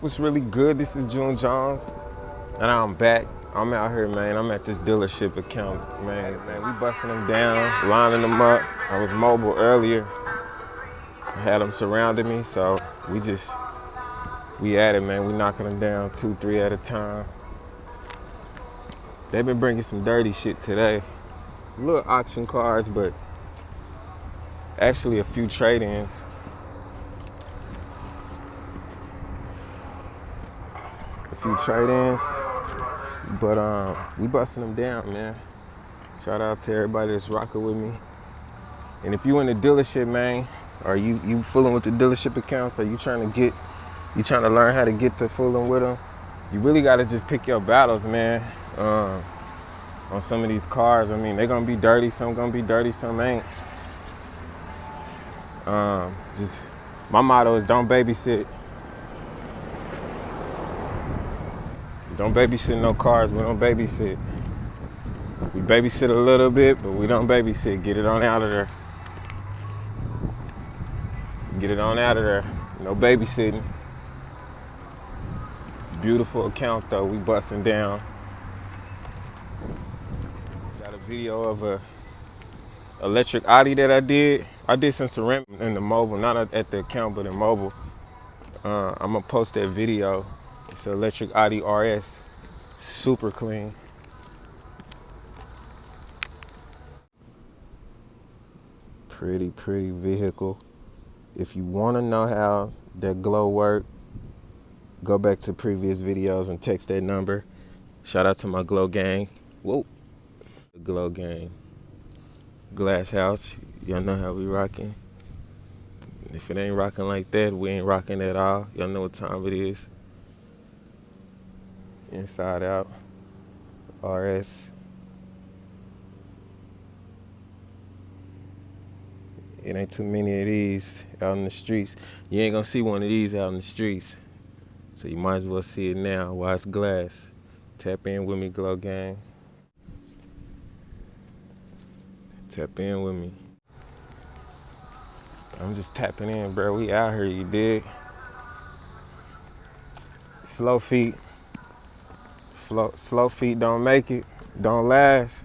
What's really good? This is June Jones, and I'm back. I'm out here, man. I'm at this dealership account, man. We busting them down, lining them up. I was mobile earlier. I had them surrounding me, so we at it, man. We knocking them down 2, 3 at a time. They've been bringing some dirty shit today. Little auction cars, but actually a few trade-ins. But we busting them down, man. Shout out to everybody that's rocking with me. And if you in the dealership, man, or you fooling with the dealership accounts, or you trying to learn how to get to fooling with them, you really gotta just pick your battles, man. On some of these cars, I mean, they're gonna be dirty, some gonna be dirty, some ain't. Just my motto is don't babysit. Don't babysit no cars. We don't babysit. We babysit a little bit, but we don't babysit. Get it on out of there. Get it on out of there. No babysitting. Beautiful account though. We busting down. Got a video of a electric Audi that I did. I did some ceramic in the mobile, not at the account, but in mobile. I'm gonna post that video. It's an electric Audi RS, super clean. Pretty vehicle. If you wanna know how that glow work, go back to previous videos and text that number. Shout out to my glow gang. Whoa, the glow gang. Glass house, y'all know how we rocking. If it ain't rocking like that, we ain't rocking at all. Y'all know what time it is. Inside out, RS. It ain't too many of these out in the streets. You ain't gonna see one of these out in the streets. So you might as well see it now while it's glass. Tap in with me, glow gang. Tap in with me. I'm just tapping in, bro. We out here, you dig? Slow feet. Slow feet don't make it, don't last.